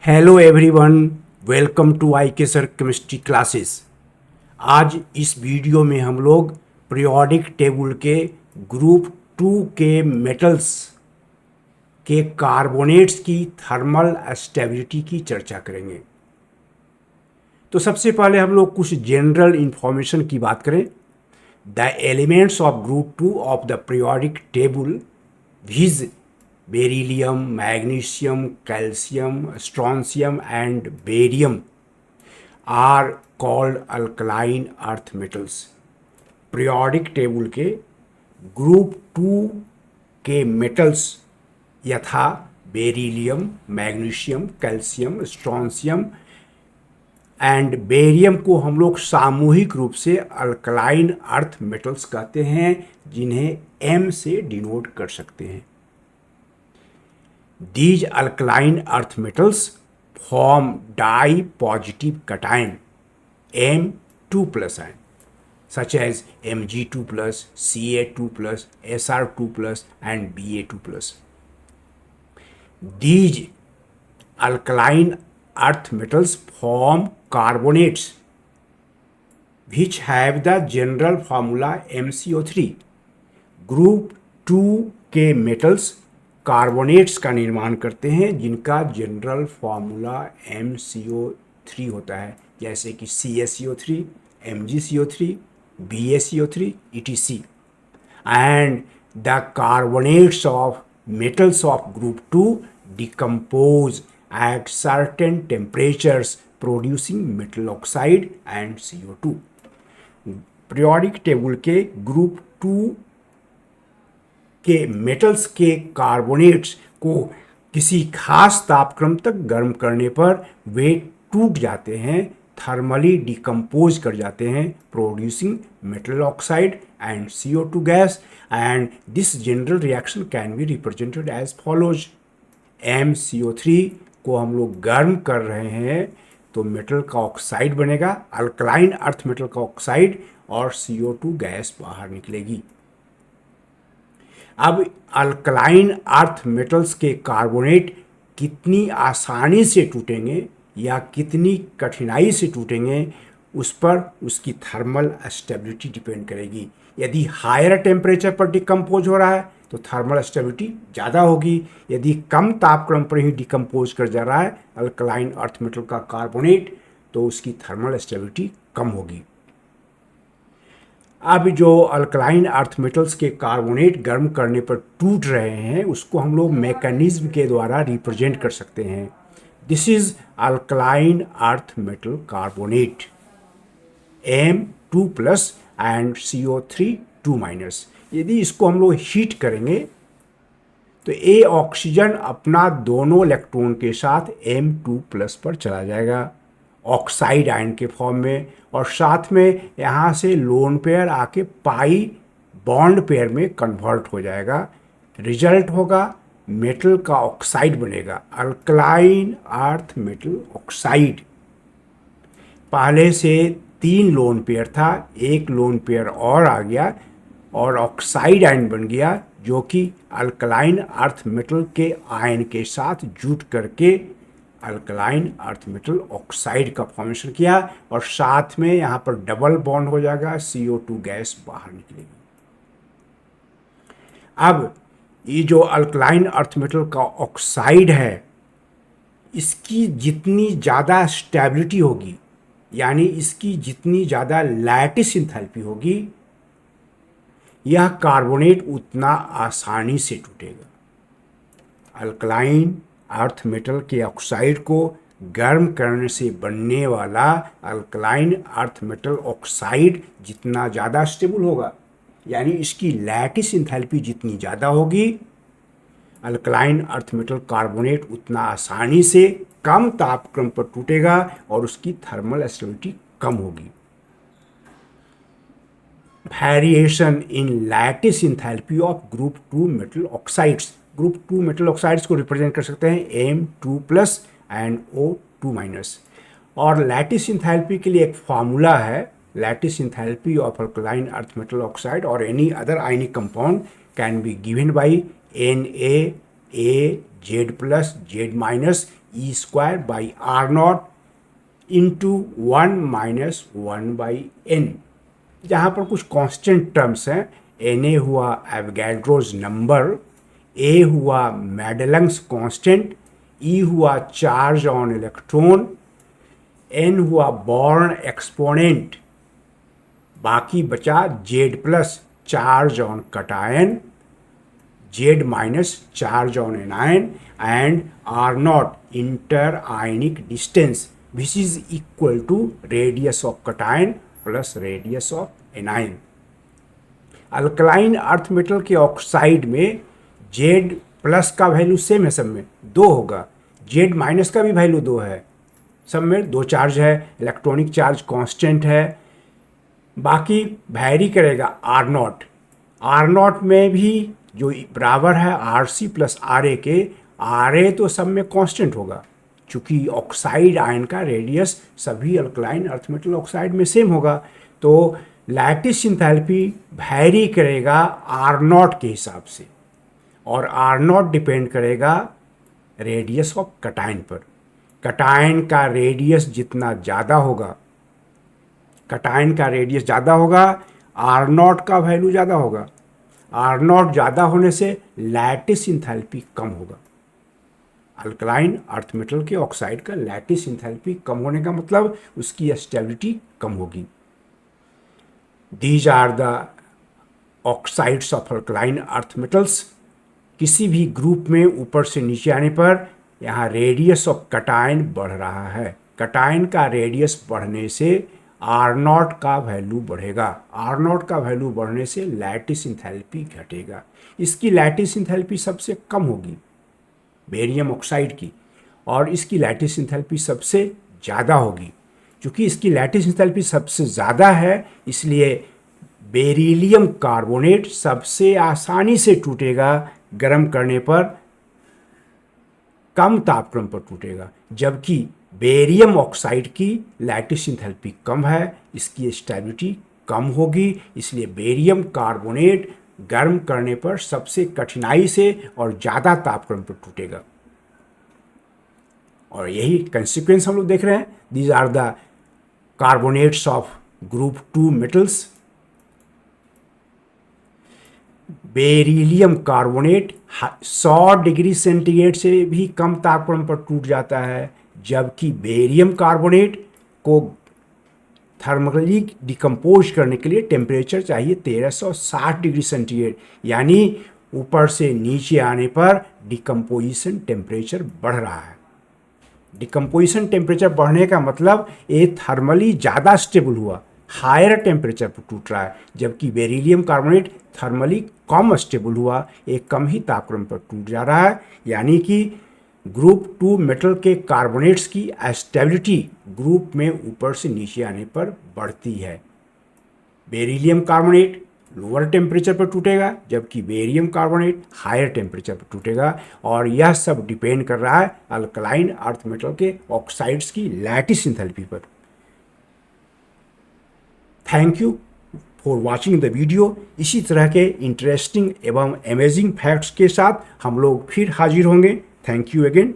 Hello everyone, welcome to आई के sir chemistry classes. आज इस वीडियो में हम लोग पीरियोडिक टेबल के ग्रुप टू के मेटल्स के कार्बोनेट्स की थर्मल स्टेबिलिटी की चर्चा करेंगे। तो सबसे पहले हम लोग कुछ जनरल इंफॉर्मेशन की बात करें। The elements of group two of the periodic table viz beryllium, magnesium, calcium, strontium and barium are called alkaline earth metals. Periodic table के ग्रुप टू के मेटल्स यथा beryllium, magnesium, calcium, strontium and barium को हम लोग सामूहिक रूप से alkaline earth metals कहते हैं, जिन्हें M से डिनोट कर सकते हैं। These alkaline earth metals form di-positive cation M2 plus ion such as Mg2 plus, Ca2 plus, Sr2 plus and Ba2 plus. These alkaline earth metals form carbonates which have the general formula MCO3. Group 2 के metals carbonates का निर्माण करते हैं जिनका general formula MCO3 होता है, जैसे कि CaCO3, MgCO3, BaCO3 etc. And the carbonates of metals of group 2 decompose at certain temperatures producing metal oxide and CO2. Periodic table के ग्रुप 2 के मेटल्स के कार्बोनेट्स को किसी खास तापक्रम तक गर्म करने पर वे टूट जाते हैं, थर्मली डिकम्पोज कर जाते हैं, producing metal oxide and CO2 gas. And this general reaction can be represented as follows. MCO3 को हम लोग गर्म कर रहे हैं तो मेटल का ऑक्साइड बनेगा, अल्कलाइन अर्थ मेटल का ऑक्साइड, और CO2 गैस बाहर निकलेगी। अब अल्कलाइन अर्थ मेटल्स के कार्बोनेट कितनी आसानी से टूटेंगे या कितनी कठिनाई से टूटेंगे, उस पर उसकी थर्मल स्टेबिलिटी डिपेंड करेगी। यदि हायर टेम्परेचर पर डिकम्पोज हो रहा है तो थर्मल स्टेबिलिटी ज़्यादा होगी, यदि कम तापक्रम पर ही डिकम्पोज कर जा रहा है अल्कलाइन अर्थ मेटल का कार्बोनेट तो उसकी थर्मल स्टेबिलिटी कम होगी। अब जो अल्कलाइन अर्थ मेटल्स के कार्बोनेट गर्म करने पर टूट रहे हैं उसको हम लोग मैकेनिज्म के द्वारा रिप्रेजेंट कर सकते हैं। This is alkaline earth metal carbonate M2 plus and CO3 2 minus. यदि इसको हम लोग हीट करेंगे तो A ऑक्सीजन अपना दोनों इलेक्ट्रॉन के साथ M2 प्लस पर चला जाएगा ऑक्साइड आयन के फॉर्म में, और साथ में यहाँ से लोन पेयर आके पाई बॉन्ड पेयर में कन्वर्ट हो जाएगा। रिजल्ट होगा मेटल का ऑक्साइड बनेगा, अल्कलाइन अर्थ मेटल ऑक्साइड। पहले से 3 लोन पेयर था, एक लोन पेयर और आ गया और ऑक्साइड आयन बन गया, जो कि अल्कलाइन अर्थ मेटल के आयन के साथ जुट करके अल्कलाइन अर्थ मेटल ऑक्साइड का फॉर्मेशन किया, और साथ में यहाँ पर डबल बॉन्ड हो जाएगा, CO2 गैस बाहर निकलेगी। अब ये जो अल्कलाइन अर्थ मेटल का ऑक्साइड है, इसकी जितनी ज़्यादा स्टेबिलिटी होगी, यानी इसकी जितनी ज़्यादा लैटिस एंथैल्पी होगी, यह कार्बोनेट उतना आसानी से टूटेगा। अल्कलाइन अर्थ मेटल के ऑक्साइड को गर्म करने से बनने वाला अल्कलाइन अर्थ मेटल ऑक्साइड जितना ज़्यादा स्टेबल होगा, यानी इसकी लैटिस एंथैल्पी जितनी ज़्यादा होगी, अल्कलाइन अर्थ मेटल कार्बोनेट उतना आसानी से कम तापक्रम पर टूटेगा और उसकी थर्मल स्टेबिलिटी कम होगी। Variation in lattice enthalpy of group 2 metal oxides. Group 2 metal oxides को रिप्रेजेंट कर सकते हैं M2 plus and O2 minus. और लैटिस एंथैल्पी के लिए एक फार्मूला है, lattice enthalpy of alkaline earth metal oxide और any other ionic compound can be given by Na Z plus Z minus E square by R naught into 1 minus 1 by N, जहाँ पर कुछ constant terms हैं। N A हुआ Avogadro's number, A हुआ Madelung's constant, e हुआ charge on electron, N हुआ Born exponent, बाकी बचा Z plus charge on cation, Z minus charge on anion and r naught inter ionic distance which is equal to radius of cation plus radius of anion. Alkaline earth metal के oxide में Z plus का value same है, सब में 2 होगा, Z minus का भी value 2 है, सब में 2 चार्ज है, इलेक्ट्रॉनिक चार्ज कांस्टेंट है। बाकी वैरी करेगा आर नॉट में भी जो बराबर है R C plus R A के, आर ए तो सब में कांस्टेंट होगा, चूँकि ऑक्साइड आयन का रेडियस सभी अल्कलाइन अर्थ मेटल ऑक्साइड में सेम होगा, तो लैटिस इंथैल्पी वैरी करेगा आर नॉट के हिसाब से, और आर नॉट डिपेंड करेगा रेडियस ऑफ कटायन पर। कटायन का रेडियस जितना ज़्यादा होगा, कटायन का रेडियस ज़्यादा होगा, आर नॉट का वैल्यू ज़्यादा होगा। आर नॉट ज़्यादा होने से लैटिस इंथैल्पी कम होगा। अल्कलाइन अर्थ मेटल के ऑक्साइड का लैटिस इंथैल्पी कम होने का मतलब उसकी स्टेबिलिटी कम होगी। These are the oxides of alkaline earth metals. किसी भी ग्रुप में ऊपर से नीचे आने पर यहाँ रेडियस ऑफ कटायन बढ़ रहा है, कटायन का रेडियस बढ़ने से आर नॉट का वैल्यू बढ़ेगा, आर नॉट का वैल्यू बढ़ने से लैटिस इंथैल्पी घटेगा। इसकी लैटिस इंथैल्पी सबसे कम होगी बेरियम ऑक्साइड की, और इसकी लैटिस इंथैल्पी सबसे ज़्यादा होगी। क्योंकि इसकी लैटिस इंथैल्पी सबसे ज़्यादा है, इसलिए बेरिलियम कार्बोनेट सबसे आसानी से टूटेगा, गर्म करने पर कम तापक्रम पर टूटेगा, जबकि बेरियम ऑक्साइड की लैटिस इंथैल्पी कम है, इसकी स्टेबिलिटी कम होगी, इसलिए बेरियम कार्बोनेट गर्म करने पर सबसे कठिनाई से और ज़्यादा तापक्रम पर टूटेगा। और यही कंसिक्वेंस हम लोग देख रहे हैं। These are the carbonates of group 2 metals. Beryllium carbonate 100 degree centigrade से भी कम तापक्रम पर टूट जाता है, जबकि बेरियम कार्बोनेट को थर्मली डिकम्पोज करने के लिए टेम्परेचर चाहिए 1360 डिग्री सेंटीग्रेड, यानी ऊपर से नीचे आने पर डिकम्पोजिशन टेम्परेचर बढ़ रहा है। डिकम्पोजिशन टेम्परेचर बढ़ने का मतलब ये थर्मली ज़्यादा स्टेबल हुआ, हायर टेम्परेचर पर टूट रहा है, जबकि बेरिलियम कार्बोनेट थर्मली कम स्टेबल हुआ, एक कम ही तापक्रम पर टूट जा रहा है। यानी कि ग्रुप 2 मेटल के कार्बोनेट्स की स्टेबिलिटी ग्रुप में ऊपर से नीचे आने पर बढ़ती है। बेरिलियम कार्बोनेट लोअर टेम्परेचर पर टूटेगा, जबकि बेरियम कार्बोनेट हायर टेम्परेचर पर टूटेगा, और यह सब डिपेंड कर रहा है अल्कलाइन अर्थ मेटल के ऑक्साइड्स की लैटिस इंथैल्पी पर। Thank you for watching the video. इसी तरह के इंटरेस्टिंग एवं अमेजिंग फैक्ट्स के साथ हम लोग फिर हाजिर होंगे। Thank you again.